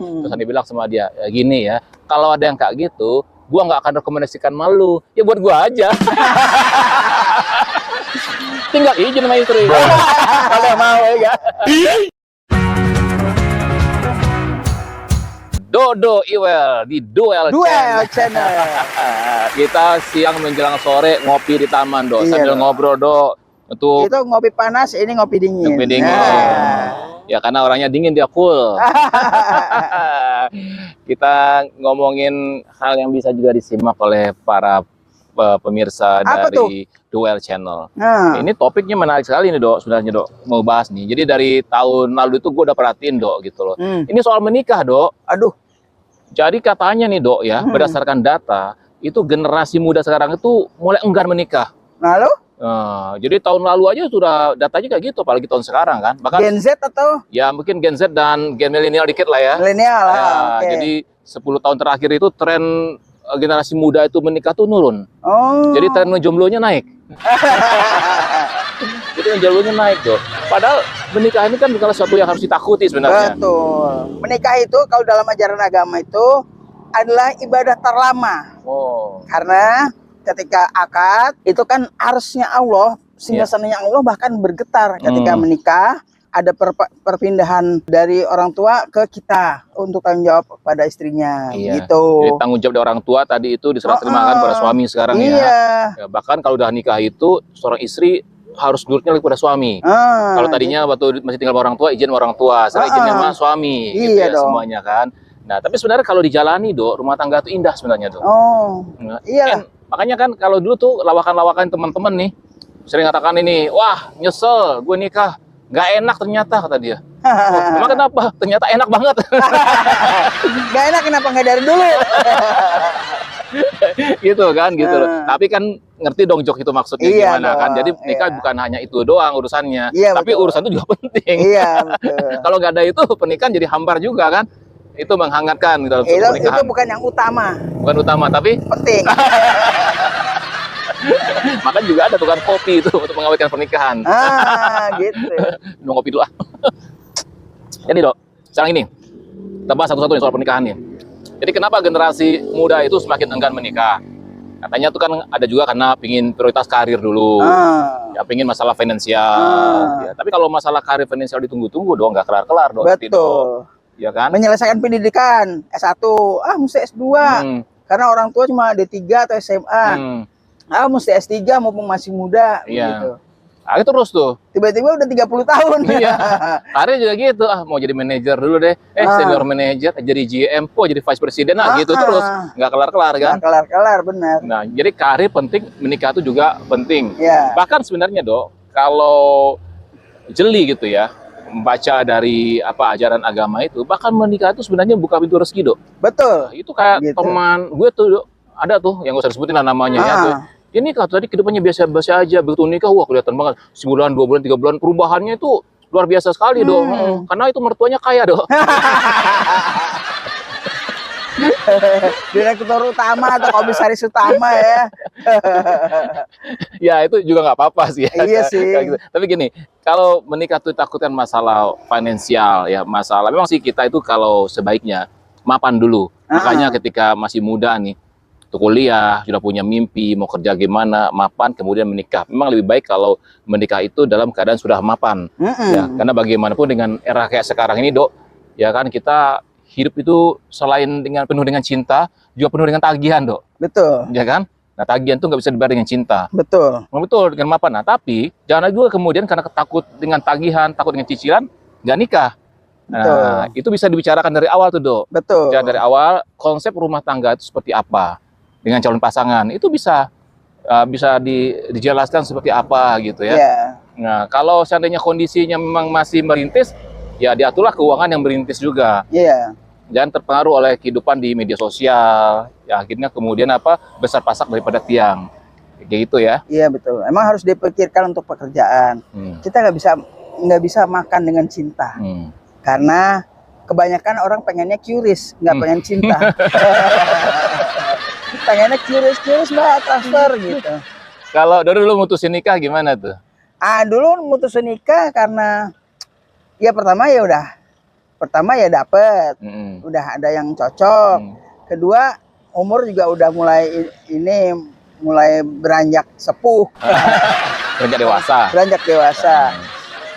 Terus Andi bilang sama dia, ya gini ya, kalau ada yang kayak gitu, gua nggak akan rekomendasikan malu. Ya buat gua aja. Tinggal izin sama istri. Kalau yang mau ya. Dodo Iwel di Duel Channel. Kita siang menjelang sore ngopi di taman, Do. Sambil ngobrol, Do. Untuk itu ngopi panas, ini ngopi dingin. Ngopi dingin. Ya karena orangnya dingin, dia cool. Kita ngomongin hal yang bisa juga disimak oleh para pemirsa dari Duel Channel. Ini topiknya menarik sekali nih, Dok. Sebenarnya, Dok, mau bahas nih. Jadi dari tahun lalu itu gue udah perhatiin, Dok, gitu loh. Ini soal menikah, Dok. Aduh. Jadi katanya nih, Dok, ya, berdasarkan data, itu generasi muda sekarang itu mulai enggan menikah. Lalu? Jadi tahun lalu aja sudah datanya kayak gitu, apalagi tahun sekarang kan. Bahkan Gen Z atau? Ya mungkin Gen Z dan Gen milenial dikit lah ya. Milenial lah. Ya, jadi 10 tahun terakhir itu tren generasi muda itu menikah tuh nurun. Jadi tren menjomblonya naik. Jadi menjomblonya naik, tuh. Padahal menikah ini kan bukan sesuatu yang harus ditakuti sebenarnya. Betul. Menikah itu kalau dalam ajaran agama itu adalah ibadah terlama. Karena ketika akad itu kan arusnya Allah, singgasananya Allah bahkan bergetar ketika menikah. Ada perpindahan dari orang tua ke kita untuk tanggung jawab pada istrinya, gitu. Jadi tanggung jawab dari orang tua tadi itu diserah terimakan pada suami sekarang ya. Bahkan kalau udah nikah itu seorang istri harus nurutnya lagi pada suami. Kalau tadinya waktu masih tinggal sama orang tua izin sama orang tua, sekarang izinnya sama suami, gitu ya semuanya kan. Nah tapi sebenarnya kalau dijalani, Dok, rumah tangga itu indah sebenarnya, Dok. Makanya kan kalau dulu tuh lawakan-lawakan teman-teman nih sering katakan ini, wah nyesel gue nikah, nggak enak ternyata, kata dia. Emang kenapa? Ternyata enak banget. Nggak enak kenapa nggak dari dulu? Gitu kan, gitu loh. Tapi kan ngerti dong Jok itu maksudnya gimana kan. Jadi nikah bukan hanya itu doang urusannya, tapi urusan itu juga penting. Kalau nggak ada itu pernikahan jadi hambar juga kan. Itu menghangatkan gitu, pernikahan. Itu bukan yang utama. Bukan utama, tapi penting. Makanya juga ada tukang kopi itu untuk mengawetkan pernikahan. Gitu. Minum kopi dulu ah. Jadi, Dok, sekarang ini kita bahas satu-satu nih soal pernikahan nih. Jadi kenapa generasi muda itu semakin enggan menikah? Katanya tuh kan ada juga karena pingin prioritas karir dulu. Ya pingin masalah finansial. Ya, tapi kalau masalah karir finansial ditunggu-tunggu dong, nggak kelar-kelar, Dok. Betul. Ya kan? Menyelesaikan pendidikan S1, mesti S2. Karena orang tua cuma D3 atau SMA. Mesti S3 mumpung masih muda. Gitu. Itu terus tuh. Tiba-tiba udah 30 tahun. Iya. Karir juga gitu. Mau jadi manajer dulu deh. Senior manajer, jadi GM, jadi vice president. Gitu terus. Nggak kelar-kelar kan? Nggak kelar-kelar, benar. Nah, jadi karir penting, menikah itu juga penting. Yeah. Bahkan sebenarnya, Dok, kalau jeli gitu ya, membaca dari ajaran agama itu, bahkan menikah itu sebenarnya buka pintu rezeki, Dok. Betul. Nah, itu kayak teman gue tuh, Dok, ada tuh yang gak usah disebutin lah namanya ya tuh. Ini kalau tadi kehidupannya biasa-biasa aja, begitu nikah wah kelihatan banget. Sebulan, 2 bulan, 3 bulan perubahannya itu luar biasa sekali, Dok. Karena itu mertuanya kaya, Dok. Direktur utama atau komisaris utama ya. Ya itu juga nggak apa-apa sih ya. Iya sih. Gitu. Tapi gini, kalau menikah tuh takutkan masalah finansial ya, masalah. Memang sih kita itu kalau sebaiknya mapan dulu. Makanya ketika masih muda nih, tuh kuliah, sudah punya mimpi, mau kerja gimana, mapan, kemudian menikah. Memang lebih baik kalau menikah itu dalam keadaan sudah mapan. Ya, karena bagaimanapun dengan era kayak sekarang ini, Dok, ya kan kita hidup itu selain penuh dengan cinta, juga penuh dengan tagihan, Dok. Betul. Ya kan? Nah, tagihan itu nggak bisa dibayar dengan cinta. Betul. Betul, dengan mapan. Nah, tapi jangan juga kemudian karena takut dengan tagihan, takut dengan cicilan, nggak nikah. Nah, itu bisa dibicarakan dari awal tuh, Dok. Betul. Jadi dari awal, konsep rumah tangga itu seperti apa dengan calon pasangan. Itu bisa dijelaskan seperti apa gitu ya. Nah, kalau seandainya kondisinya memang masih merintis, ya diaturlah keuangan yang merintis juga. Jangan terpengaruh oleh kehidupan di media sosial, ya akhirnya kemudian besar pasak daripada tiang, kayak gitu ya. Iya betul. Emang harus dipikirkan untuk pekerjaan. Kita nggak bisa makan dengan cinta, karena kebanyakan orang pengennya curious, nggak pengen cinta. Pengennya curious mbak, transfer gitu. Kalau dulu mutusin nikah gimana tuh? Dulu mutusin nikah karena ya pertama ya udah pertama ya dapet, udah ada yang cocok. Kedua, umur juga udah mulai beranjak sepuh. Beranjak dewasa.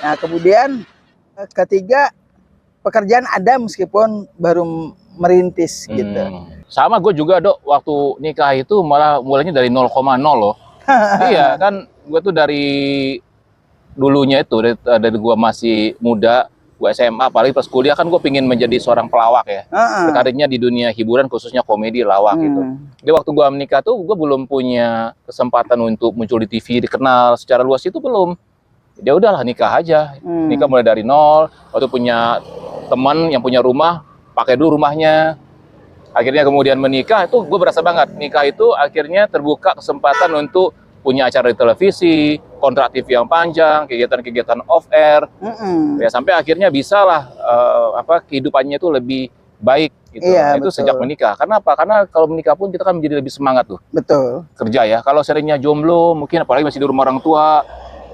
Nah, kemudian ketiga, pekerjaan ada meskipun baru merintis gitu. Sama gue juga, Dok, waktu nikah itu malah mulainya dari 0,0 loh. Iya, kan gue tuh dari dulunya itu, dari gue masih muda, gue SMA, apalagi pas kuliah kan gue pingin menjadi seorang pelawak ya. Berkarirnya di dunia hiburan, khususnya komedi, lawak gitu. Jadi waktu gue menikah tuh, gue belum punya kesempatan untuk muncul di TV, dikenal secara luas itu belum. Ya udahlah, nikah aja. Nikah mulai dari nol. Waktu punya teman yang punya rumah, pakai dulu rumahnya. Akhirnya kemudian menikah, itu gue berasa banget. Nikah itu akhirnya terbuka kesempatan untuk punya acara di televisi, kontrak TV yang panjang, kegiatan-kegiatan off air, ya sampai akhirnya bisa lah kehidupannya itu lebih baik gitu. Iya, itu betul. Sejak menikah. Karena apa? Karena kalau menikah pun kita kan menjadi lebih semangat tuh. Betul. Kerja ya. Kalau seringnya jomblo, mungkin apalagi masih di rumah orang tua,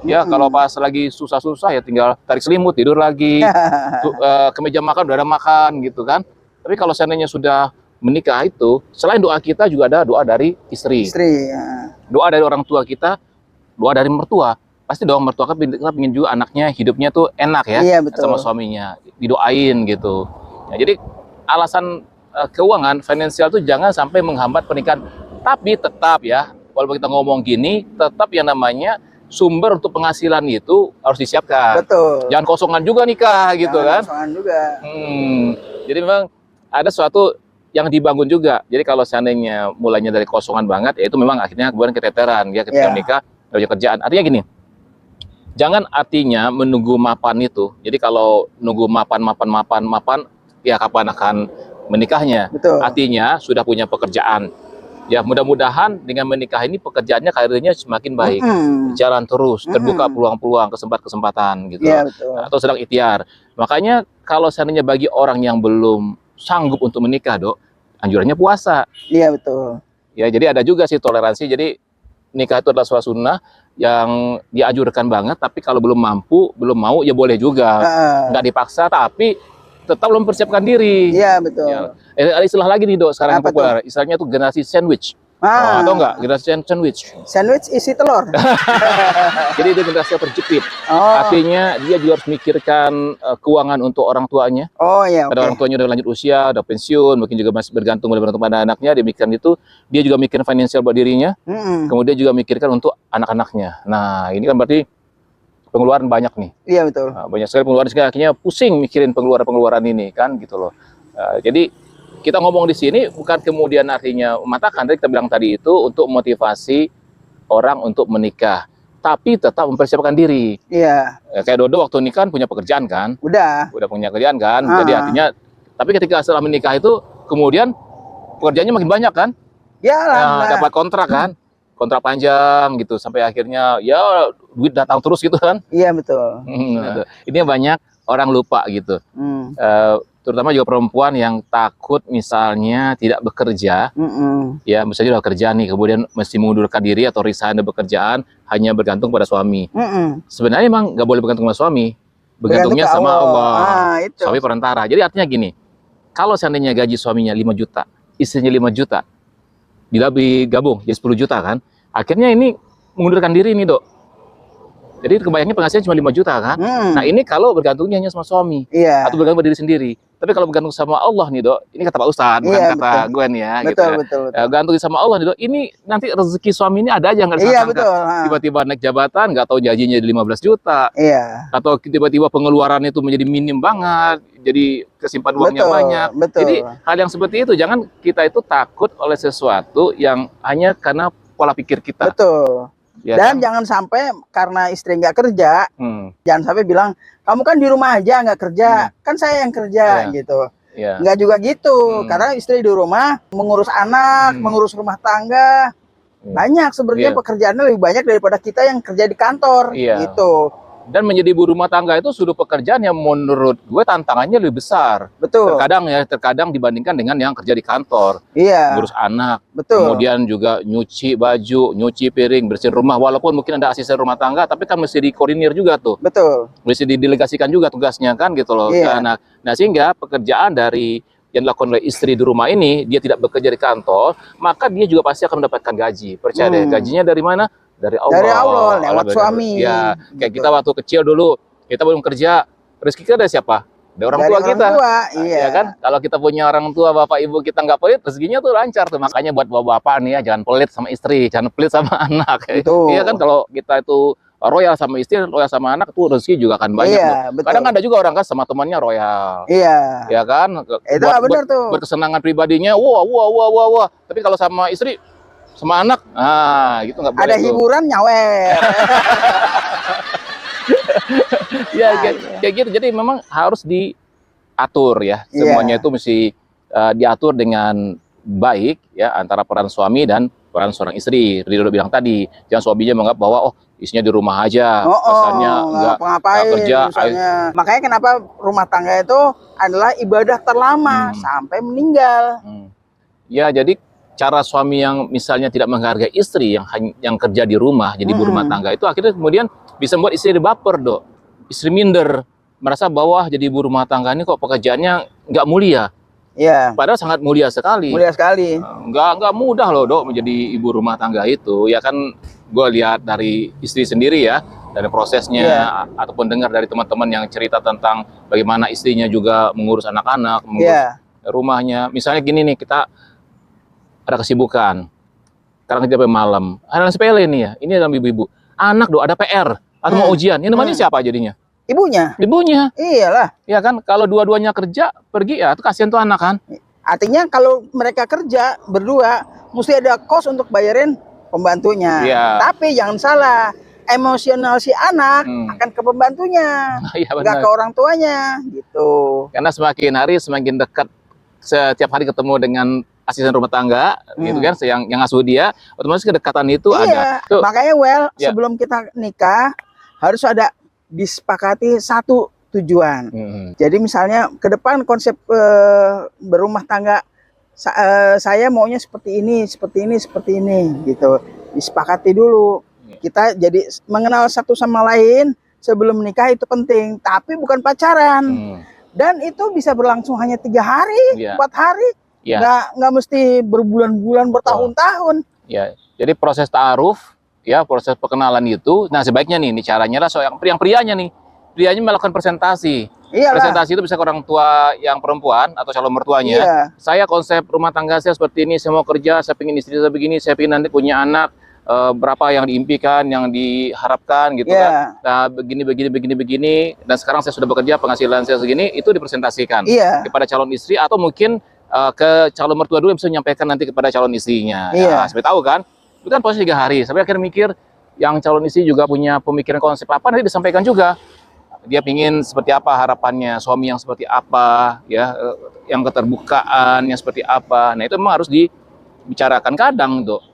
ya kalau pas lagi susah-susah ya tinggal tarik selimut, tidur lagi. Ke meja makan udah ada makan gitu kan. Tapi kalau seandainya sudah menikah itu, selain doa kita juga ada doa dari istri. Ya. Doa dari orang tua kita, doa dari mertua. Pasti doa mertua kan kita ingin juga anaknya hidupnya tuh enak ya, iya, sama suaminya. Didoain gitu. Ya, jadi alasan keuangan, finansial tuh jangan sampai menghambat pernikahan. Tapi tetap ya, walaupun kita ngomong gini, tetap yang namanya sumber untuk penghasilan itu harus disiapkan. Betul. Jangan kosongan juga nikah gitu kan. Kosongan juga. Jadi memang ada suatu yang dibangun juga. Jadi kalau seandainya mulainya dari kosongan banget, ya itu memang akhirnya kemudian keteteran ya ketika menikah, gak punya kerjaan. Artinya gini, jangan artinya menunggu mapan itu. Jadi kalau nunggu mapan, ya kapan akan menikahnya? Betul. Artinya sudah punya pekerjaan. Ya mudah-mudahan dengan menikah ini pekerjaannya, karirnya semakin baik, jalan terus, terbuka peluang-peluang, kesempatan gitu. Ya, betul. Atau sedang ikhtiar. Makanya kalau seandainya bagi orang yang belum sanggup untuk menikah, Dok, anjurannya puasa. Iya, betul. Ya, jadi ada juga sih toleransi. Jadi nikah itu adalah suatu sunnah yang dianjurkan banget, tapi kalau belum mampu, belum mau, ya boleh juga. Nggak dipaksa, tapi tetap mempersiapkan diri. Iya, betul. Ya. Ada istilah lagi nih, Dok, sekarang yang populer. Istilahnya itu generasi sandwich. Atau enggak? Generasi sandwich. Sandwich isi telur. Jadi itu generasi yang terjepit. Artinya dia juga harus memikirkan keuangan untuk orang tuanya. Oh iya. Ada orang tuanya udah lanjut usia, udah pensiun, mungkin juga masih bergantung pada anaknya. Dia mikirkan itu, dia juga mikirin finansial buat dirinya. Kemudian juga mikirkan untuk anak-anaknya. Nah, ini kan berarti pengeluaran banyak nih. Iya, betul. Nah, banyak sekali pengeluaran, akhirnya pusing mikirin pengeluaran ini kan gitu loh. Jadi kita ngomong di sini bukan kemudian artinya mematahkan, kita bilang tadi itu untuk motivasi orang untuk menikah, tapi tetap mempersiapkan diri. Iya. Kayak Dodo waktu nikah punya pekerjaan kan? Udah punya kerjaan kan? Jadi artinya, tapi ketika setelah menikah itu kemudian pekerjaannya makin banyak kan? Ya lah. Dapat kontrak kan? Kontrak panjang gitu sampai akhirnya ya duit datang terus gitu kan? Iya, betul. Gitu. Ini banyak orang lupa gitu. Terutama juga perempuan yang takut misalnya tidak bekerja, ya misalnya udah kerja nih, kemudian mesti mengundurkan diri atau resign dari pekerjaan hanya bergantung pada suami. Sebenarnya emang nggak boleh bergantung pada suami, bergantungnya sama Allah. Suami perantara. Jadi artinya gini, kalau seandainya gaji suaminya 5 juta, istrinya 5 juta, digabung jadi 10 juta kan, akhirnya ini mengundurkan diri nih, Dok. Jadi kebayangnya penghasilan cuma 5 juta kan? Nah ini kalau bergantungnya hanya sama suami, atau bergantung pada diri sendiri. Tapi kalau bergantung sama Allah nih, Dok, ini kata Pak Ustadz, bukan kata gue nih ya. Betul, gitu ya. Betul. Gantung sama Allah nih, Dok, ini nanti rezeki suami ini ada aja nggak disangka. Tiba-tiba naik jabatan, nggak tahu gajinya 15 juta. Atau tiba-tiba pengeluarannya itu menjadi minim banget, jadi kesimpan uangnya banyak. Jadi hal yang seperti itu, jangan kita itu takut oleh sesuatu yang hanya karena pola pikir kita. Betul. Ya, dan jangan sampai karena istri nggak kerja, jangan sampai bilang kamu kan di rumah aja nggak kerja, kan saya yang kerja gitu. Nggak juga gitu, karena istri di rumah mengurus anak, mengurus rumah tangga, banyak sebenarnya pekerjaannya lebih banyak daripada kita yang kerja di kantor gitu. Dan menjadi ibu rumah tangga itu sudah pekerjaan yang menurut gue tantangannya lebih besar. Betul. Terkadang dibandingkan dengan yang kerja di kantor. Iya. Ngurus anak. Betul. Kemudian juga nyuci baju, nyuci piring, bersihin rumah. Walaupun mungkin ada asisten rumah tangga, tapi kan mesti dikoordinir juga tuh. Betul. Mesti didelegasikan juga tugasnya kan gitu loh. Iya. Nah sehingga pekerjaan dari yang dilakukan oleh istri di rumah ini, dia tidak bekerja di kantor, maka dia juga pasti akan mendapatkan gaji. Percaya deh, gajinya dari mana? Dari Allah. Dari Allah, lewat suami. Ya, kayak gitu. kita waktu kecil dulu, kita belum kerja, rezeki kita dari siapa? Dari orang tua kita. Iya. Ya kan? Kalau kita punya orang tua, bapak ibu kita nggak pelit, rezekinya tuh lancar tuh. Makanya buat bapak-bapak nih ya, jangan pelit sama istri, jangan pelit sama anak. Iya kan, kalau kita itu royal sama istri, royal sama anak, tuh rezeki juga akan banyak. Iya, betul. Kadang ada juga orang kan sama temannya royal. Iya. Ya kan? Itu benar tuh. Berkesenangan pribadinya, wah. Tapi kalau sama istri, sama anak, gitu nggak boleh. Ada hiburan nyawer. Ya kayak gitu. Jadi memang harus diatur ya. Semuanya itu mesti diatur dengan baik ya, antara peran suami dan peran seorang istri. Ridho bilang tadi, jangan suaminya menganggap bahwa istrinya di rumah aja, pesannya nggak kerja. Makanya kenapa rumah tangga itu adalah ibadah terlama sampai meninggal. Ya, jadi cara suami yang misalnya tidak menghargai istri yang kerja di rumah jadi ibu rumah tangga itu akhirnya kemudian bisa membuat istri baper, Dok. Istri minder, merasa bahwa jadi ibu rumah tangga ini kok pekerjaannya nggak mulia. Iya. Padahal sangat mulia sekali. Mulia sekali. Nggak mudah loh, Dok, menjadi ibu rumah tangga itu. Ya kan, gue lihat dari istri sendiri ya, dari prosesnya, ataupun dengar dari teman-teman yang cerita tentang bagaimana istrinya juga mengurus anak-anak, mengurus rumahnya. Misalnya gini nih, kita ada kesibukan, karena kerja sampai malam. Hal yang sepele nih ya, ini dalam ibu-ibu. Anak ada PR, atau mau ujian, ini namanya siapa jadinya? Ibunya. Ibunya. Iyalah. Ya kan, kalau dua-duanya kerja, pergi ya, itu kasihan tuh anak kan. Artinya kalau mereka kerja berdua, mesti ada kos untuk bayarin pembantunya. Tapi jangan salah, emosional si anak akan ke pembantunya, nggak ke orang tuanya, gitu. Karena semakin hari semakin dekat, setiap hari ketemu dengan asisten rumah tangga, gitu kan, yang ngasuh dia, otomatis kedekatan itu ada. Tuh. Makanya sebelum kita nikah harus ada disepakati satu tujuan. Jadi misalnya ke depan konsep berumah tangga saya maunya seperti ini, gitu. Disepakati dulu. Kita jadi mengenal satu sama lain sebelum menikah itu penting, tapi bukan pacaran. Dan itu bisa berlangsung hanya 3 hari, 4 hari. Nggak mesti berbulan-bulan, bertahun-tahun. Jadi proses ta'aruf, ya, proses perkenalan itu, nah sebaiknya nih caranya lah yang prianya nih, prianya melakukan presentasi. Presentasi itu bisa ke orang tua yang perempuan atau calon mertuanya. Saya konsep rumah tangga saya seperti ini, saya mau kerja, saya ingin istri saya begini, saya ingin nanti punya anak, berapa yang diimpikan, yang diharapkan gitu kan. Nah, begini, dan sekarang saya sudah bekerja, penghasilan saya segini, itu dipresentasikan kepada calon istri, atau mungkin ke calon mertua dulu yang bisa menyampaikan nanti kepada calon istrinya. Sampai tahu kan, itu kan proses 3 hari. Sampai akhirnya mikir, yang calon istri juga punya pemikiran konsep apa, nanti disampaikan juga. Dia pingin seperti apa harapannya, suami yang seperti apa, ya, yang keterbukaan, yang seperti apa. Nah itu memang harus dibicarakan. Kadang tuh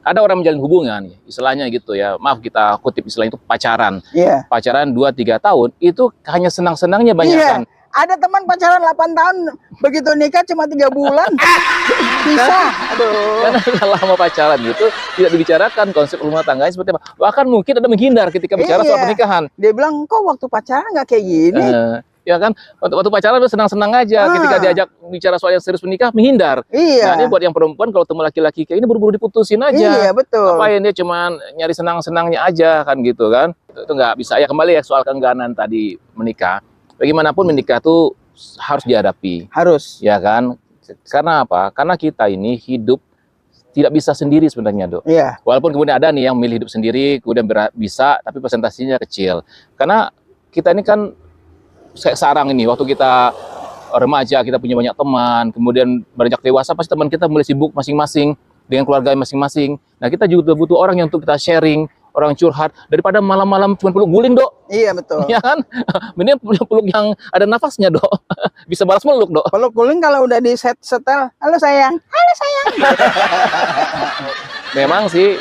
ada orang menjalin hubungan, istilahnya gitu ya, maaf kita kutip istilah itu pacaran. Pacaran 2-3 tahun, itu hanya senang-senangnya banyak kan. Ada teman pacaran 8 tahun, begitu nikah cuma 3 bulan. Bisa. Karena lama pacaran gitu, tidak dibicarakan konsep rumah tangga seperti apa. Bahkan mungkin ada menghindar ketika bicara soal pernikahan. Dia bilang, kok waktu pacaran nggak kayak gini? Ya kan, waktu pacaran udah senang-senang aja. Ketika diajak bicara soal yang serius menikah, menghindar. Nah, ini buat yang perempuan, kalau ketemu laki-laki kayak ini buru-buru diputusin aja. Iya, betul. Ngapain dia cuma nyari senang-senangnya aja kan gitu kan. Itu nggak bisa. Ya kembali ya soal keengganan tadi menikah. Bagaimanapun menikah tuh harus dihadapi. Harus. Ya kan? Karena apa? Karena kita ini hidup tidak bisa sendiri sebenarnya, Dok. Walaupun kemudian ada nih yang memilih hidup sendiri, kemudian bisa, tapi presentasinya kecil. Karena kita ini kan sekarang ini, waktu kita remaja, kita punya banyak teman, kemudian beranjak dewasa, pasti teman kita mulai sibuk masing-masing dengan keluarga masing-masing. Nah, kita juga butuh orang yang untuk kita sharing, orang curhat, daripada malam-malam cuma peluk guling, Dok. Iya, betul. Ya kan? Mending peluk yang ada nafasnya, Dok. Bisa balas meluk, Dok. Peluk guling kalau udah di setel, halo sayang. Halo sayang. Memang sih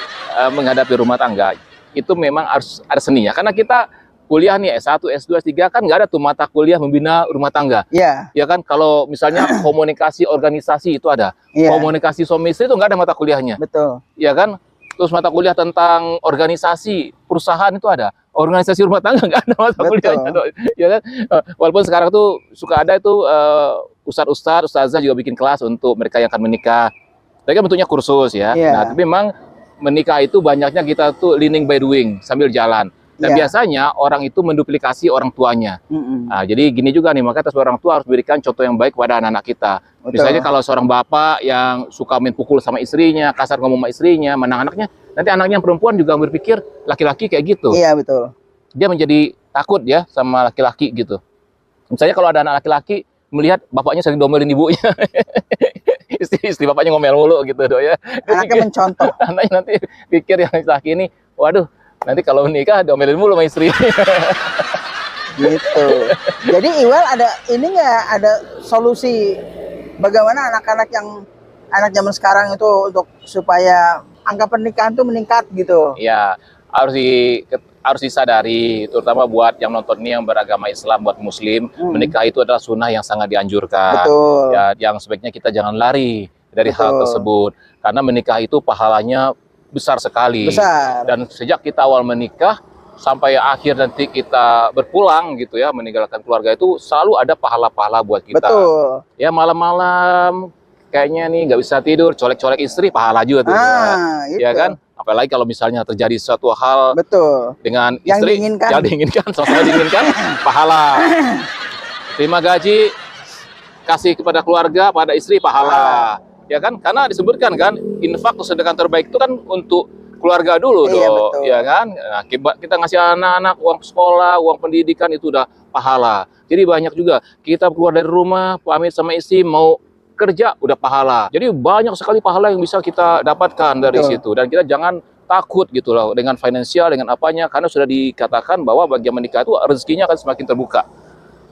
menghadapi rumah tangga itu memang harus ada seninya. Karena kita kuliah nih S1, S2, S3 kan nggak ada tuh mata kuliah membina rumah tangga. Iya. Ya kan, kalau misalnya komunikasi organisasi itu ada. Iya. Komunikasi suami istri itu nggak ada mata kuliahnya. Betul. Ya kan? Terus mata kuliah tentang organisasi perusahaan itu ada. Organisasi rumah tangga nggak ada mata kuliahnya. Ya kan? Walaupun sekarang tuh suka ada itu ustadz, ustazah juga bikin kelas untuk mereka yang akan menikah. Tapi kan bentuknya kursus ya. Iya. Nah, tapi memang menikah itu banyaknya kita tuh learning by doing, sambil jalan. Dan biasanya orang itu menduplikasi orang tuanya. Nah, jadi gini juga nih, maka orang tua harus berikan contoh yang baik kepada anak-anak kita. Betul. Misalnya kalau seorang bapak yang suka main pukul sama istrinya, kasar ngomong sama istrinya, menang anaknya, nanti anaknya yang perempuan juga berpikir laki-laki kayak gitu. Iya, betul. Dia menjadi takut ya sama laki-laki gitu. Misalnya kalau ada anak laki-laki melihat bapaknya sering domelin ibunya. istri bapaknya ngomel mulu gitu ya. Anaknya mencontoh. Anaknya nanti pikir yang laki ini, waduh, nanti kalau menikah domelin mulu sama istri. Gitu. Jadi Iwal ada ini nggak, ada solusi bagaimana anak-anak yang anak zaman sekarang itu untuk supaya angka pernikahan tuh meningkat gitu? Ya, harus disadari, terutama buat yang nonton ini yang beragama Islam, buat Muslim, menikah itu adalah sunnah yang sangat dianjurkan. Betul. Ya, yang sebaiknya kita jangan lari dari hal tersebut, karena menikah itu pahalanya besar sekali. Besar. Dan sejak kita awal menikah sampai akhir nanti kita berpulang gitu ya, meninggalkan keluarga, itu selalu ada pahala-pahala buat kita. Betul. Ya, malam-malam kayaknya nih nggak bisa tidur, colek-colek istri, pahala juga tuh. Ya kan? Apalagi kalau misalnya terjadi suatu hal dengan istri yang diinginkan, sama-sama diinginkan, pahala. Terima gaji, kasih kepada keluarga, pada istri, pahala. Ya kan? Karena disebutkan kan, infak atau sedekah terbaik itu kan untuk keluarga dulu dong, ya kan? Nah, kita ngasih anak-anak uang sekolah, uang pendidikan, itu udah pahala. Jadi banyak juga kita keluar dari rumah, pamit sama istri, mau kerja, udah pahala. Jadi banyak sekali pahala yang bisa kita dapatkan dari situ. Dan kita jangan takut gitu loh dengan finansial, dengan apanya, karena sudah dikatakan bahwa bagi yang menikah itu rezekinya akan semakin terbuka.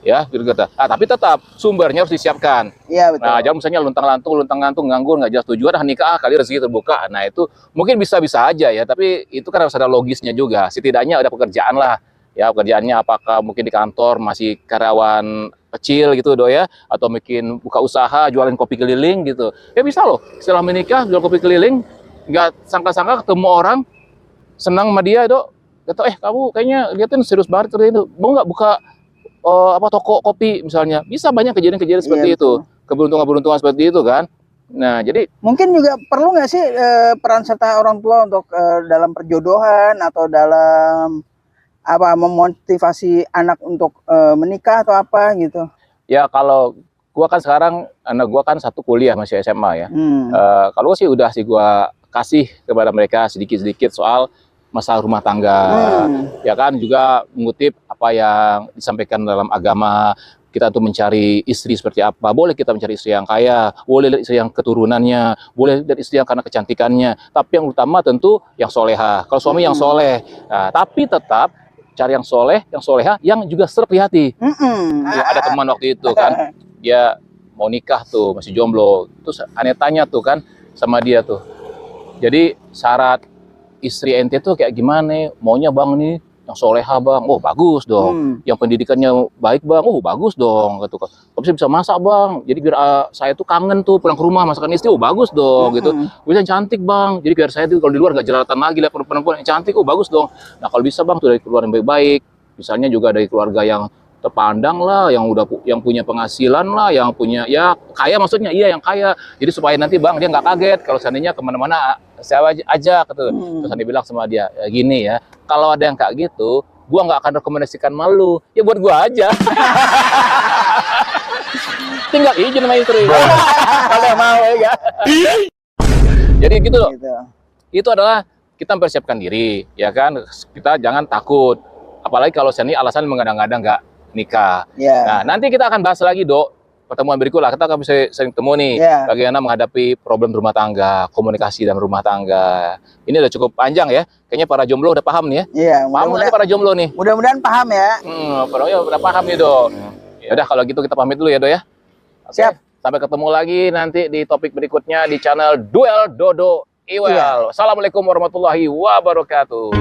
Ya, gitu. Tapi tetap sumbernya harus disiapkan. Iya, betul. Nah, jangan misalnya luntang-lantung, nganggur, nggak jelas tujuan, nikah kali rezeki terbuka. Nah, itu mungkin bisa-bisa aja ya, tapi itu kan harus ada logisnya juga. Setidaknya ada pekerjaan lah. Ya, pekerjaannya apakah mungkin di kantor masih karyawan kecil gitu do ya, atau mungkin buka usaha jualan kopi keliling gitu. Ya bisa loh, setelah menikah jual kopi keliling, nggak sangka-sangka ketemu orang senang sama dia do. Kata, kamu kayaknya liatin serius banget kerja itu. Mau nggak buka toko kopi misalnya? Bisa, banyak kejadian-kejadian seperti itu. Keberuntungan-keberuntungan seperti itu kan. Nah, jadi mungkin juga perlu nggak sih peran serta orang tua untuk dalam perjodohan atau dalam memotivasi anak untuk menikah atau apa gitu? Ya, kalau gua kan sekarang anak gua kan satu kuliah, masih SMA ya. Kalau sih udah sih gua kasih kepada mereka sedikit-sedikit soal masalah rumah tangga. Ya kan, juga mengutip apa yang disampaikan dalam agama. Kita tuh mencari istri seperti apa. Boleh kita mencari istri yang kaya, boleh istri yang keturunannya, boleh dari istri yang karena kecantikannya. Tapi yang utama tentu yang soleha. Kalau suami yang soleh. Nah, tapi tetap cari yang soleh, yang soleha, yang juga serap di hati. Ya, ada teman waktu itu kan, dia mau nikah tuh, masih jomblo. Terus aneh tanya tuh kan sama dia tuh. Jadi syarat istri ente tuh kayak gimana? Maunya bang nih yang soleha bang, oh bagus dong. Yang pendidikannya baik bang, oh bagus dong. Gitu. Tapi bisa masak bang, jadi biar saya tuh kangen tuh pulang ke rumah masakan istri, oh bagus dong. Gitu. Bisa cantik bang, jadi biar saya tuh kalau di luar gak jelalatan lagi lihat perempuan yang cantik, oh bagus dong. Nah kalau bisa bang tuh dari keluarga yang baik-baik, misalnya juga dari keluarga yang terpandang lah, yang punya penghasilan lah, yang punya ya kaya, maksudnya iya yang kaya. Jadi supaya nanti bang dia nggak kaget kalau seandainya kemana-mana saya aja gitu. Terus dia bilang sama dia, ya, gini ya, kalau ada yang kayak gitu, gua nggak akan rekomendasikan malu, ya buat gua aja. Tinggal izin sama istri. Kalau mau ya. Jadi gitu loh. Itu adalah kita mempersiapkan diri, ya kan. Kita jangan takut. Apalagi kalau seandainya alasan mengadang-adang nggak nikah. Nah, nanti kita akan bahas lagi, Dok. Pertemuan berikut lah, kita akan bisa sering ketemu nih, bagaimana menghadapi problem rumah tangga, komunikasi dalam rumah tangga. Ini udah cukup panjang ya, kayaknya para jomblo udah paham nih ya. Paham nggak para jomblo nih? Mudah-mudahan paham ya. Udah paham nih, Dok. Ya udah kalau gitu kita pamit dulu ya, Dok ya. Siap. Sampai ketemu lagi nanti di topik berikutnya di channel Duel Dodo Iwel. Assalamualaikum warahmatullahi wabarakatuh.